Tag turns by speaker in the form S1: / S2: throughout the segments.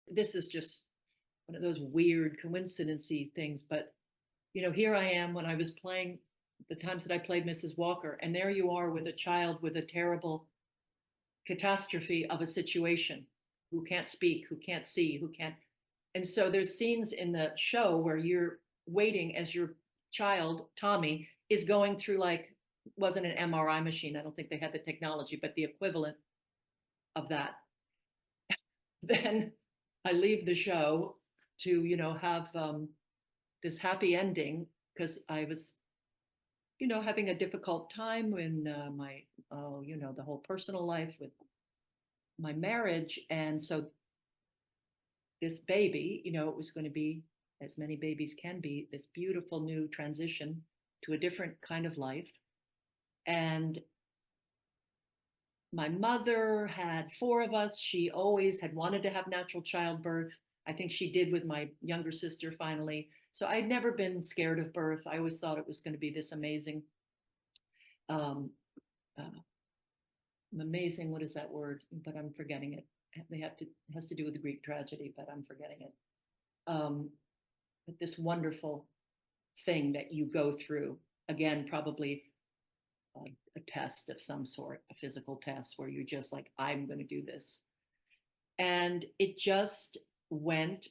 S1: this is just one of those weird coincidency things, but here I am when I was playing the times that I played Mrs. Walker, and there you are with a child with a terrible catastrophe of a situation, who can't speak, who can't see, who can't. And so there's scenes in the show where you're waiting as your child, Tommy, is going through, like, wasn't an MRI machine. I don't think they had the technology, but the equivalent of that. Then I leave the show to, have this happy ending, because I was, having a difficult time in my, the whole personal life with my marriage. And so this baby, it was going to be, as many babies can be, this beautiful new transition to a different kind of life. And my mother had four of us. She always had wanted to have natural childbirth. I think she did with my younger sister finally. So I'd never been scared of birth. I always thought it was going to be this amazing, um, uh, amazing, what is that word? But I'm forgetting it. It has to do with the Greek tragedy, but I'm forgetting it. But this wonderful thing that you go through, again, probably a test of some sort, a physical test where you're just like, I'm going to do this. And it just went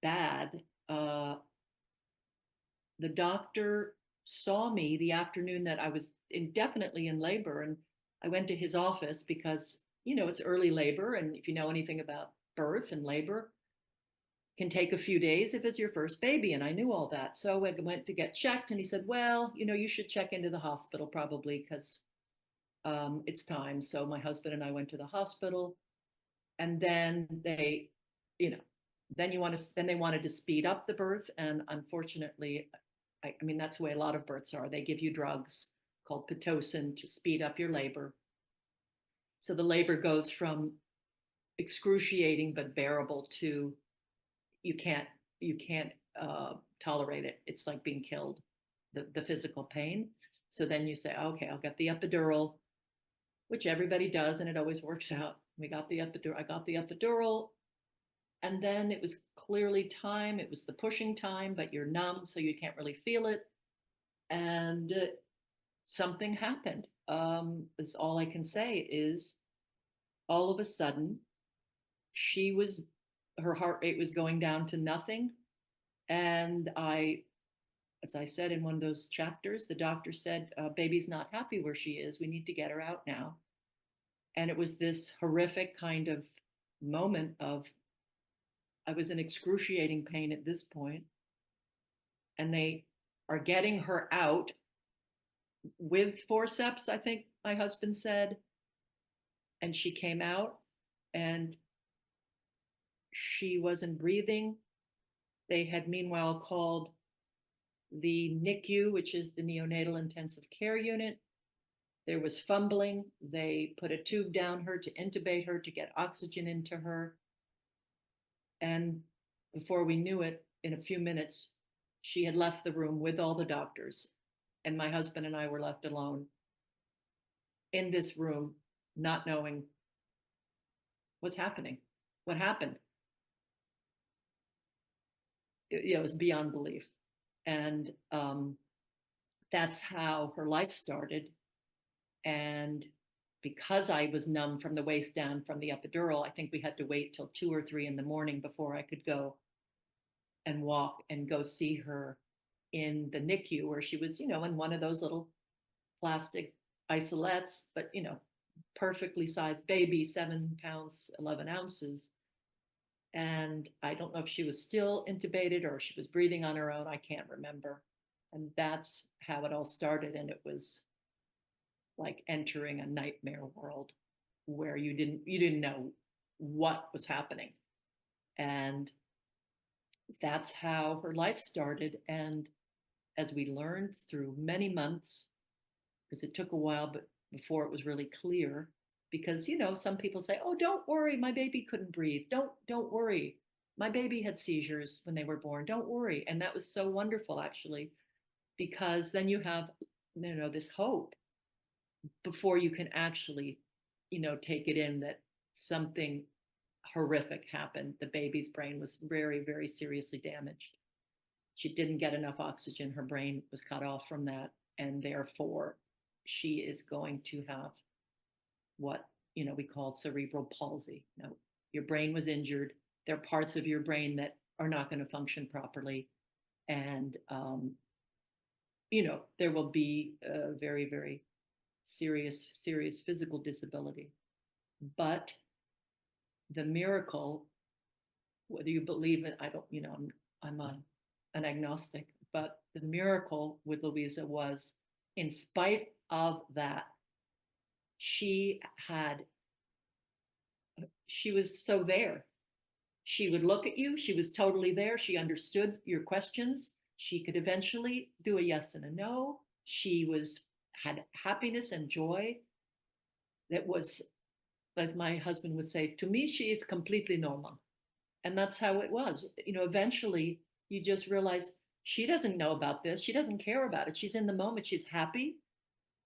S1: bad. The doctor saw me the afternoon that I was indefinitely in labor, and I went to his office because, it's early labor. And if you know anything about birth and labor, can take a few days if it's your first baby. And I knew all that. So I went to get checked, and he said, well, you should check into the hospital probably, because it's time. So my husband and I went to the hospital, and then they, you know, then they wanted to speed up the birth. And unfortunately, I mean, that's the way a lot of births are. They give you drugs called Pitocin to speed up your labor. So the labor goes from excruciating but bearable to you can't tolerate it. It's like being killed, the physical pain. So then you say, okay, I'll get the epidural, which everybody does, and it always works out. We got the epidural. I got the epidural, and then it was clearly time. It was the pushing time, but you're numb, so you can't really feel it. And something happened. That's all I can say is, all of a sudden, her heart rate was going down to nothing. And as I said in one of those chapters, the doctor said, baby's not happy where she is. We need to get her out now. And it was this horrific kind of moment of, I was in excruciating pain at this point, and they are getting her out with forceps, I think my husband said. And she came out, and she wasn't breathing. They had meanwhile called the NICU, which is the neonatal intensive care unit. There was fumbling. They put a tube down her to intubate her, to get oxygen into her. And before we knew it, in a few minutes, she had left the room with all the doctors. And my husband and I were left alone in this room, not knowing what's happening, what happened. It was beyond belief. And that's how her life started. And because I was numb from the waist down from the epidural, I think we had to wait till 2 or 3 in the morning before I could go and walk and go see her in the NICU, where she was, in one of those little plastic isolettes, but, perfectly sized baby, 7 pounds, 11 ounces. And I don't know if she was still intubated or if she was breathing on her own. I can't remember. And that's how it all started. And it was like entering a nightmare world where you didn't know what was happening. And that's how her life started. And as we learned through many months, because it took a while, but before it was really clear, because some people say, oh, don't worry, my baby couldn't breathe, don't worry, my baby had seizures when they were born, don't worry. And that was so wonderful, actually, because then you have this hope before you can actually take it in that something horrific happened. The baby's brain was very, very seriously damaged. She didn't get enough oxygen. Her brain was cut off from that. And therefore, she is going to have what, we call cerebral palsy. Now, your brain was injured. There are parts of your brain that are not going to function properly. And, there will be a very, very serious physical disability. But the miracle, whether you believe it, I don't, I'm an agnostic, but the miracle with Louisa was, in spite of that, she was so there. She would look at you. She was totally there. She understood your questions. She could eventually do a yes and a no. She had happiness and joy. That was, as my husband would say, to me, she is completely normal. And that's how it was. Eventually you just realize she doesn't know about this. She doesn't care about it. She's in the moment. She's happy.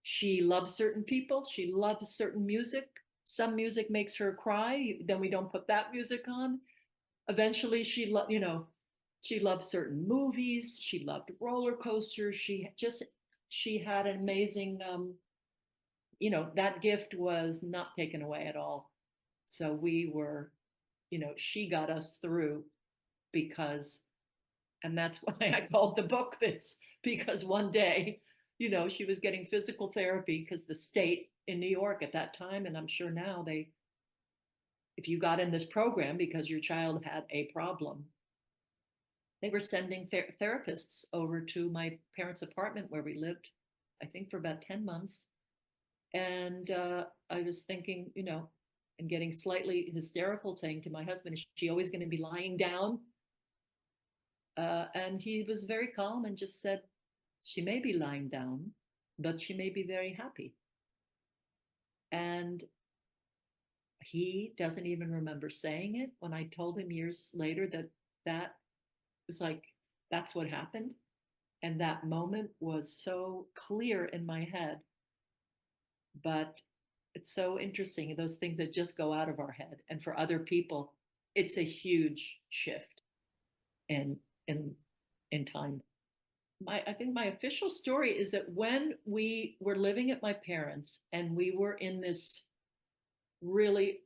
S1: She loves certain people. She loves certain music. Some music makes her cry. Then we don't put that music on. Eventually she loved certain movies. She loved roller coasters. She had an amazing, that gift was not taken away at all. So she got us through because, and that's why I called the book this, because one day, she was getting physical therapy because the state in New York at that time, and I'm sure now, if you got in this program because your child had a problem, they were sending therapists over to my parents' apartment where we lived, I think for about 10 months. And I was thinking, and getting slightly hysterical, saying to my husband, is she always going to be lying down? And he was very calm and just said, she may be lying down, but she may be very happy. And he doesn't even remember saying it. When I told him years later that was like, that's what happened. And that moment was so clear in my head. But it's so interesting, those things that just go out of our head. And for other people, it's a huge shift in time. I think my official story is that when we were living at my parents' and we were in this really,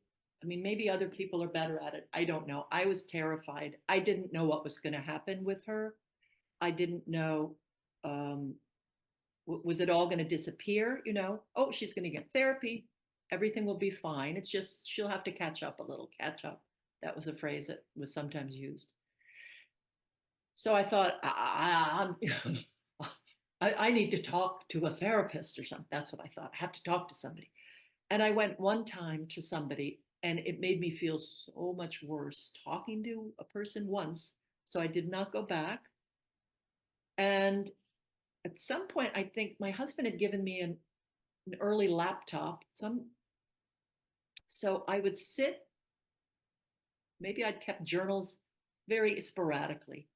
S1: maybe other people are better at it. I don't know. I was terrified. I didn't know what was going to happen with her. I didn't know, was it all going to disappear? Oh, she's going to get therapy. Everything will be fine. It's just, she'll have to catch up a little, catch up. That was a phrase that was sometimes used. So I thought, I need to talk to a therapist or something. That's what I thought. I have to talk to somebody. And I went one time to somebody and it made me feel so much worse talking to a person once. So I did not go back. And at some point, I think my husband had given me an early laptop. So I would sit, maybe I'd kept journals very sporadically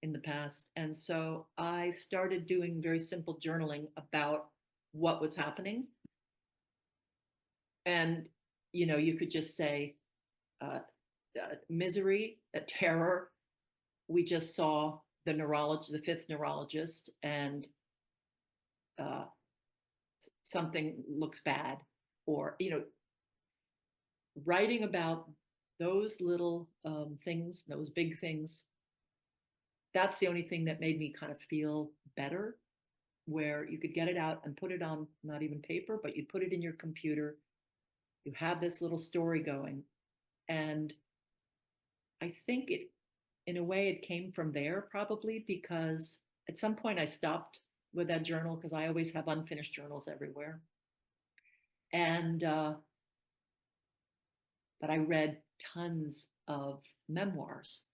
S1: in the past. And so I started doing very simple journaling about what was happening. And, you could just say misery, terror. We just saw the fifth neurologist, and something looks bad, or, writing about those little things, those big things. That's the only thing that made me kind of feel better, where you could get it out and put it on, not even paper, but you put it in your computer. You have this little story going. And I think in a way, it came from there probably, because at some point I stopped with that journal because I always have unfinished journals everywhere. And, but I read tons of memoirs.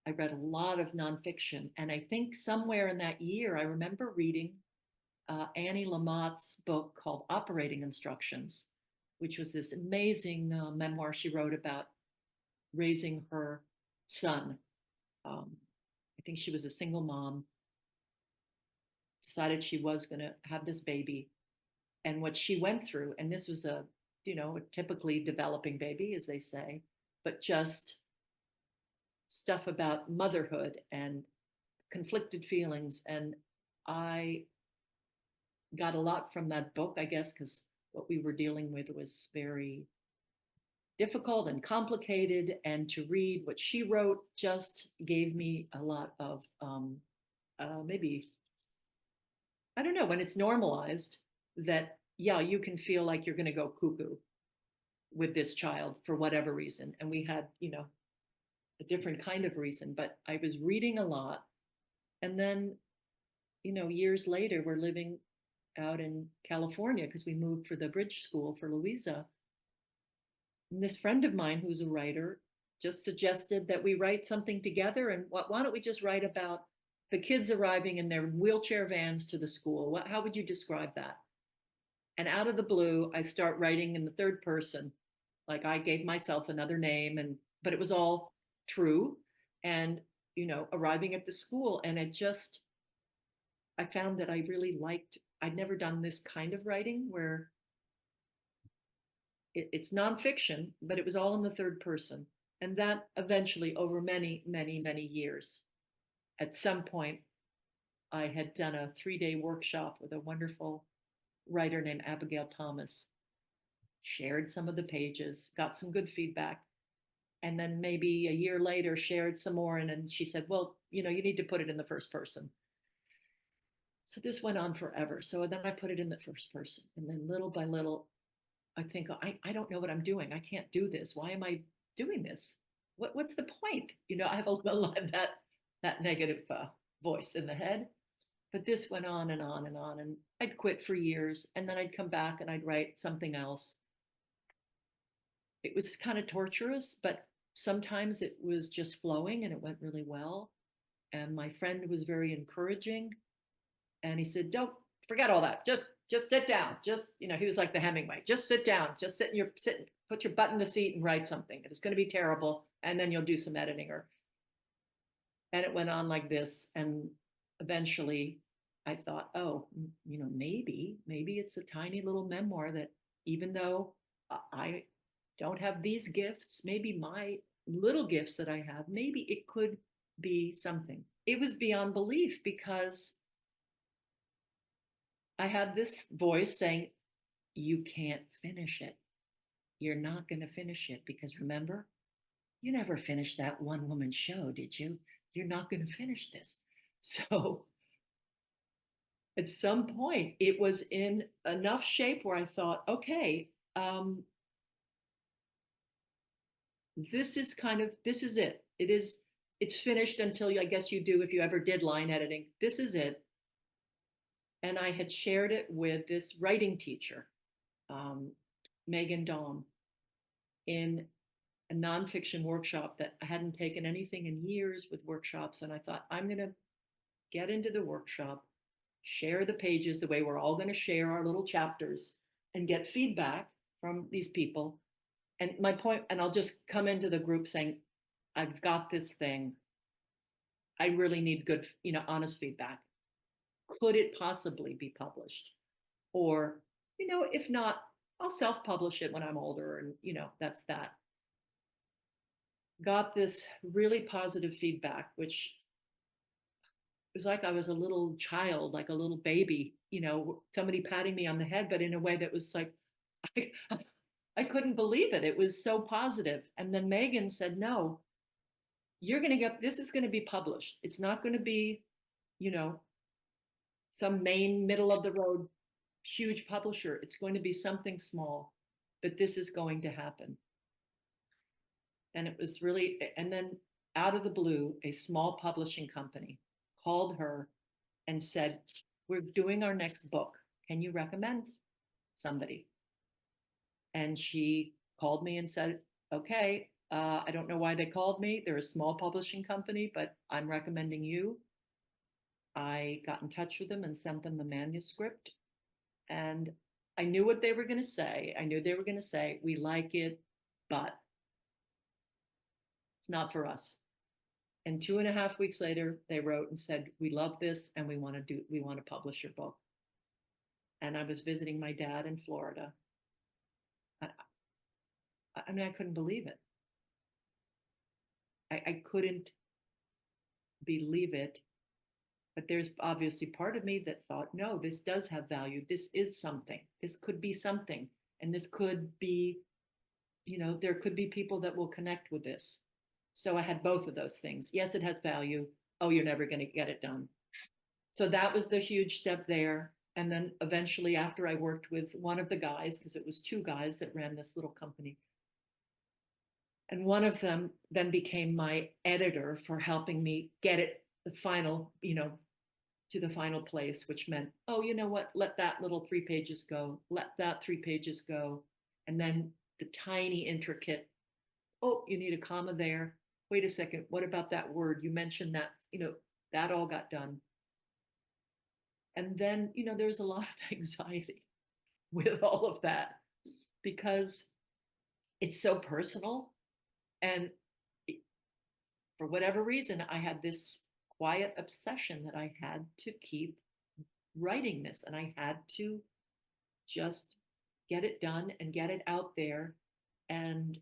S1: I read a lot of nonfiction. And I think somewhere in that year, I remember reading Annie Lamott's book called Operating Instructions, which was this amazing memoir she wrote about raising her son. I think she was a single mom, decided she was going to have this baby, and what she went through. And this was a typically developing baby, as they say. but just stuff about motherhood and conflicted feelings. And I got a lot from that book, I guess, because what we were dealing with was very difficult and complicated. And to read what she wrote just gave me a lot of maybe, I don't know, when it's normalized that, yeah, you can feel like you're going to go cuckoo with this child for whatever reason. And we had, a different kind of reason, but I was reading a lot. And then, years later, we're living out in California because we moved for the bridge school for Louisa. And this friend of mine who's a writer just suggested that we write something together. And why don't we just write about the kids arriving in their wheelchair vans to the school? How would you describe that? And out of the blue, I start writing in the third person. Like I gave myself another name, but it was all true. And, arriving at the school. And I found that I really liked, I'd never done this kind of writing where it's nonfiction, but it was all in the third person. And that eventually, over many, many, many years, at some point, I had done a 3-day workshop with a wonderful writer named Abigail Thomas, shared some of the pages, got some good feedback. And then maybe a year later, shared some more. And she said, well, you need to put it in the first person. So this went on forever. So then I put it in the first person. And then little by little, I think, I don't know what I'm doing. I can't do this. Why am I doing this? What's the point? I have a lot of that negative voice in the head. But this went on and on and on. And I'd quit for years. And then I'd come back and I'd write something else. It was kind of torturous, but sometimes it was just flowing and it went really well. And my friend was very encouraging. And he said, don't forget all that. Just sit down. He was like the Hemingway. Just sit down. Just put your butt in the seat and write something. It's going to be terrible. And then you'll do some editing and it went on like this. And eventually I thought, oh, maybe it's a tiny little memoir that even though I don't have these gifts, maybe my little gifts that I have, maybe it could be something. It was beyond belief because I had this voice saying, you can't finish it. You're not going to finish it because remember, you never finished that one woman show, did you? You're not going to finish this. So at some point, it was in enough shape where I thought, okay, this is it. It's finished until I guess you do if you ever did line editing. This is it. And I had shared it with this writing teacher, Megan Daum, in a nonfiction workshop that I hadn't taken anything in years with workshops. And I thought, I'm going to get into the workshop, share the pages the way we're all going to share our little chapters and get feedback from these people. And my point, and I'll just come into the group saying, I've got this thing. I really need good, honest feedback. Could it possibly be published? Or, if not, I'll self-publish it when I'm older. And, that's that. Got this really positive feedback, which was like I was a little child, like a little baby, somebody patting me on the head, but in a way that was like, I, I couldn't believe it. It was so positive. And then Megan said, no, this is going to be published. It's not going to be, some main middle of the road, huge publisher. It's going to be something small, but this is going to happen. And it was really, and then out of the blue, a small publishing company called her and said, we're doing our next book. Can you recommend somebody? And she called me and said, okay, I don't know why they called me. They're a small publishing company, but I'm recommending you. I got in touch with them and sent them the manuscript. And I knew what they were going to say. I knew they were going to say, we like it, but it's not for us. And 2.5 weeks later, they wrote and said, we love this and we want to publish your book. And I was visiting my dad in Florida. I mean, I couldn't believe it. I couldn't believe it. But there's obviously part of me that thought, no, this does have value. This is something. This could be something. And this could be, there could be people that will connect with this. So I had both of those things. Yes, it has value. Oh, you're never going to get it done. So that was the huge step there. And then eventually, after I worked with one of the guys, because it was two guys that ran this little company, and one of them then became my editor for helping me get it the final, to the final place, which meant, oh, you know what, let that little 3 pages go, let that 3 pages go. And then the tiny intricate, oh, you need a comma there, wait a second, what about that word, you mentioned that, that all got done. And then, there's a lot of anxiety with all of that because it's so personal. And for whatever reason, I had this quiet obsession that I had to keep writing this, and I had to just get it done and get it out there. And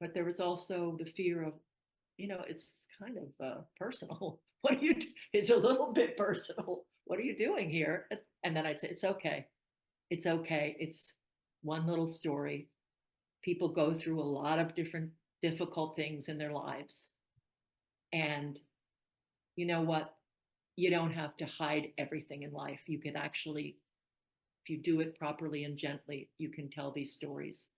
S1: but there was also the fear of, it's kind of personal. What are you? It's a little bit personal. What are you doing here? And then I'd say, it's okay. It's okay. It's one little story. People go through a lot of different difficult things in their lives. And you know what? You don't have to hide everything in life. You can actually, if you do it properly and gently, you can tell these stories.